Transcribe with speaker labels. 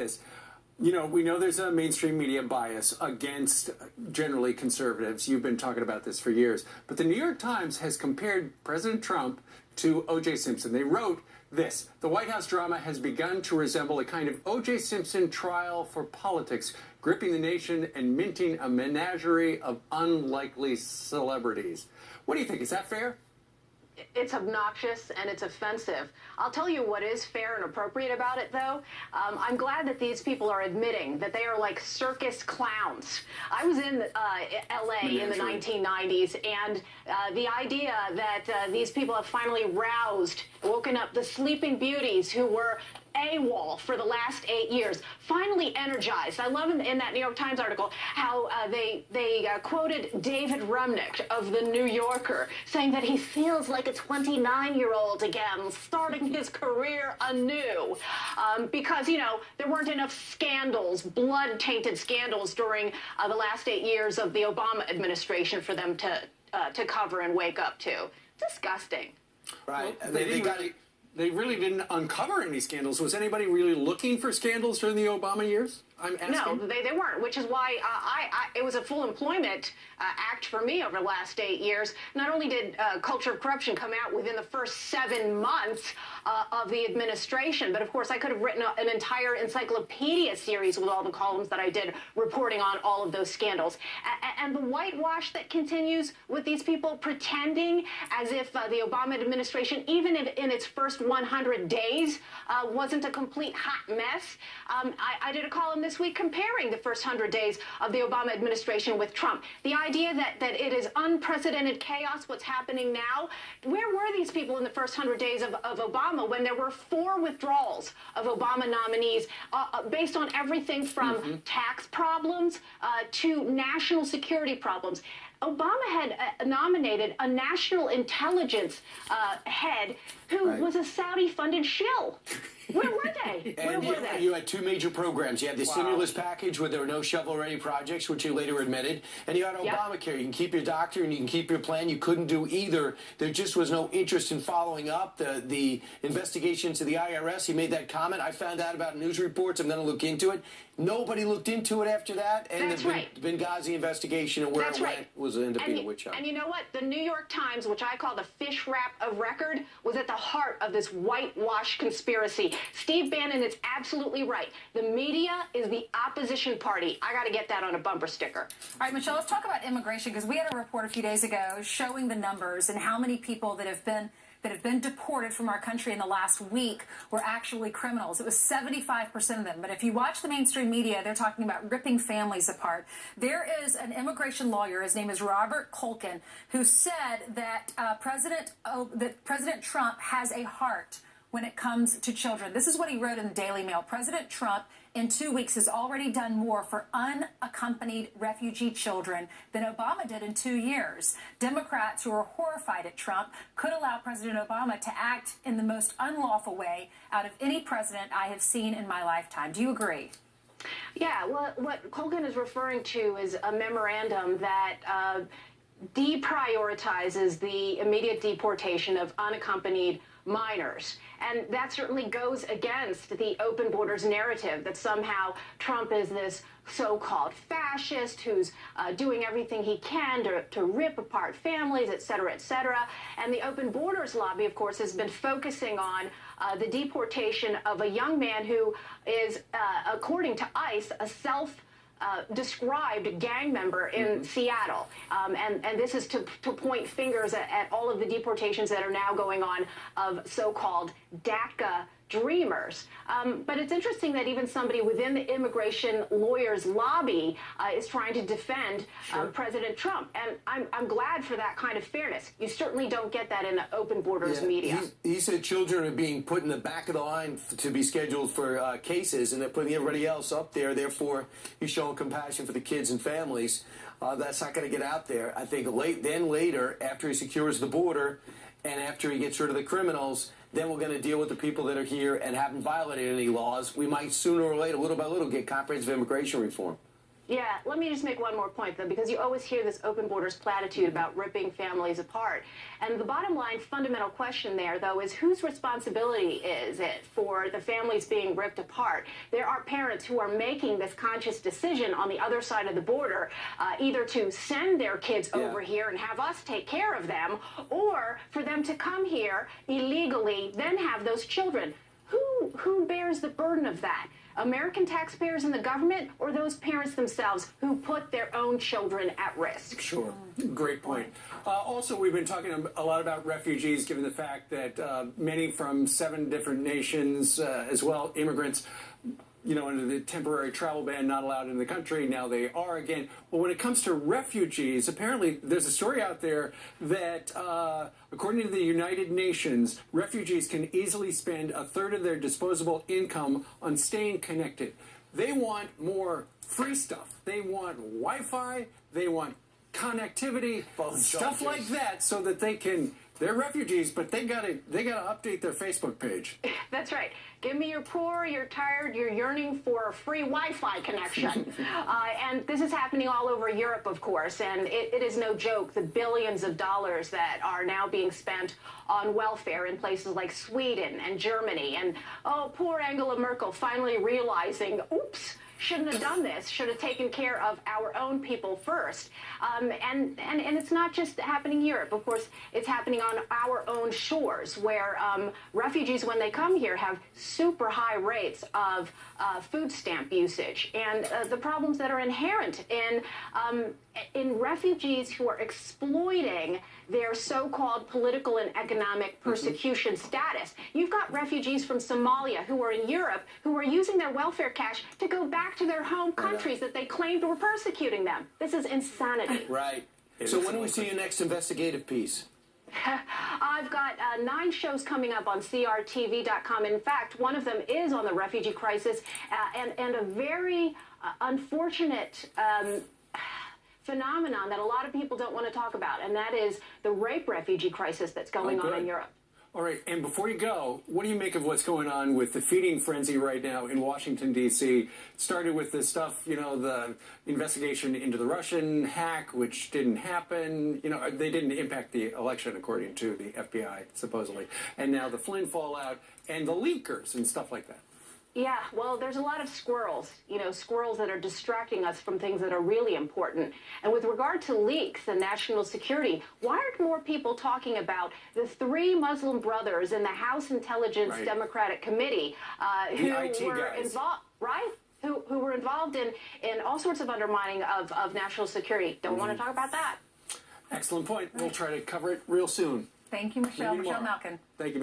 Speaker 1: This. You know, we know there's a mainstream media bias against generally conservatives. You've been talking about this for years. But the New York Times has compared President Trump to O.J. Simpson. They wrote this: the White House drama has begun to resemble a kind of O.J. Simpson trial for politics, gripping the nation and minting a menagerie of unlikely celebrities. What do you think? Is that fair?
Speaker 2: It's obnoxious and it's offensive. I'll tell you what is fair and appropriate about it, though. I'm glad that these people are admitting that they are like circus clowns. I was in L.A. in the 1990s, and the idea that these people have finally woken up the sleeping beauties who were AWOL for the last 8 years, finally energized. I love in that New York Times article how they quoted David Remnick of The New Yorker, saying that he feels like a 29-year-old again, starting his career anew. Because, you know, there weren't enough scandals, blood-tainted scandals during the last 8 years of the Obama administration for them to cover and wake up to. Disgusting.
Speaker 1: Right. Well, they really didn't uncover any scandals. Was anybody really looking for scandals during the Obama years? I'm asking.
Speaker 2: No, they weren't, which is why it was a full employment act for me over the last 8 years. Not only did Culture of Corruption come out within the first 7 months of the administration, but of course I could have written an entire encyclopedia series with all the columns that I did reporting on all of those scandals. And the whitewash that continues with these people pretending as if the Obama administration, even in its first 100 days, wasn't a complete hot mess. I did a column this week comparing the first 100 days of the Obama administration with Trump. The idea that it is unprecedented chaos, what's happening now. Where were these people in the first 100 days of Obama when there were 4 withdrawals of Obama nominees based on everything from tax problems to national security problems? Obama had nominated a national intelligence head who was a Saudi-funded shill. Where were they? Where were they?
Speaker 3: You had 2 major programs. You had the stimulus package where there were no shovel-ready projects, which you later admitted, and you had Obamacare. You can keep your doctor and you can keep your plan. You couldn't do either. There just was no interest in following up the investigation to the IRS. He made that comment. I found out about news reports. I'm going to look into it. Nobody looked into it after that, and the Benghazi investigation and where it went was ended up being a witch hunt.
Speaker 2: And you know what? The New York Times, which I call the fish wrap of record, was at the heart of this whitewash conspiracy. Steve Bannon is absolutely right. The media is the opposition party. I got to get that on a bumper sticker.
Speaker 4: All right, Michelle, let's talk about immigration, because we had a report a few days ago showing the numbers and how many people that have been deported from our country in the last week were actually criminals. It was 75% of them. But if you watch the mainstream media, they're talking about ripping families apart. There is an immigration lawyer, his name is Robert Malkin, who said that President Trump has a heart when it comes to children. This is what he wrote in the Daily Mail. President Trump, in 2 weeks, has already done more for unaccompanied refugee children than Obama did in 2 years. Democrats who are horrified at Trump could allow President Obama to act in the most unlawful way out of any president I have seen in my lifetime. Do you agree?
Speaker 2: Yeah, well, what Colgan is referring to is a memorandum that deprioritizes the immediate deportation of unaccompanied minors. And that certainly goes against the open borders narrative that somehow Trump is this so-called fascist who's doing everything he can to rip apart families, et cetera, et cetera. And the open borders lobby, of course, has been focusing on the deportation of a young man who is, according to ICE, a described gang member in Seattle. And this is to point fingers at all of the deportations that are now going on of so-called DACA dreamers. But it's interesting that even somebody within the immigration lawyers lobby is trying to defend President Trump. And I'm glad for that kind of fairness. You certainly don't get that in the open borders media.
Speaker 3: He said children are being put in the back of the line to be scheduled for cases, and they're putting everybody else up there. Therefore, he's showing compassion for the kids and families. That's not going to get out there. I think later, after he secures the border and after he gets rid of the criminals, then we're going to deal with the people that are here and haven't violated any laws. We might sooner or later, little by little, get comprehensive immigration reform.
Speaker 2: Yeah, let me just make one more point, though, because you always hear this open borders platitude about ripping families apart. And the bottom line fundamental question there, though, is whose responsibility is it for the families being ripped apart? There are parents who are making this conscious decision on the other side of the border, either to send their kids over here and have us take care of them, or for them to come here illegally, then have those children. Who bears the burden of that? American taxpayers and the government, or those parents themselves who put their own children at risk?
Speaker 1: Sure. Great point. Also, we've been talking a lot about refugees, given the fact that many from 7 different nations, as well, immigrants, under the temporary travel ban, not allowed in the country. Now they are again. Well, when it comes to refugees, apparently there's a story out there that, according to the United Nations, refugees can easily spend a third of their disposable income on staying connected. They want more free stuff. They want Wi-Fi. They want connectivity, stuff like that, so that they can. They're refugees, but they gotta update their Facebook page.
Speaker 2: That's right. Give me you're poor, you're tired, you're yearning for a free Wi-Fi connection. And this is happening all over Europe, of course, and it is no joke, the billions of dollars that are now being spent on welfare in places like Sweden and Germany. And, oh, poor Angela Merkel finally realizing, oops, shouldn't have done this, should have taken care of our own people first. And it's not just happening in Europe. Of course, it's happening on our own shores, where refugees, when they come here, have super high rates of food stamp usage, and the problems that are inherent in refugees who are exploiting their so-called political and economic persecution status. You've got refugees from Somalia who are in Europe who are using their welfare cash to go back to their home countries that they claimed were persecuting them. This is insanity.
Speaker 3: Right. So when do we see your next investigative piece?
Speaker 2: I've got 9 shows coming up on crtv.com. In fact, one of them is on the refugee crisis and a very unfortunate phenomenon that a lot of people don't want to talk about, and that is the rape refugee crisis that's going on in Europe.
Speaker 1: All right, and before you go, what do you make of what's going on with the feeding frenzy right now in Washington, D.C.? Started with this stuff, the investigation into the Russian hack, which didn't happen. They didn't impact the election, according to the FBI, supposedly. And now the Flynn fallout and the leakers and stuff like that.
Speaker 2: Yeah, well, there's a lot of squirrels, squirrels that are distracting us from things that are really important. And with regard to leaks and national security, why aren't more people talking about the 3 Muslim brothers in the House Intelligence Democratic Committee who were involved, who were involved in all sorts of undermining of national security? Don't want to talk about that.
Speaker 1: Excellent point. We'll try to cover it real soon.
Speaker 4: Thank you, Michelle. Michelle Malkin.
Speaker 1: Thank you.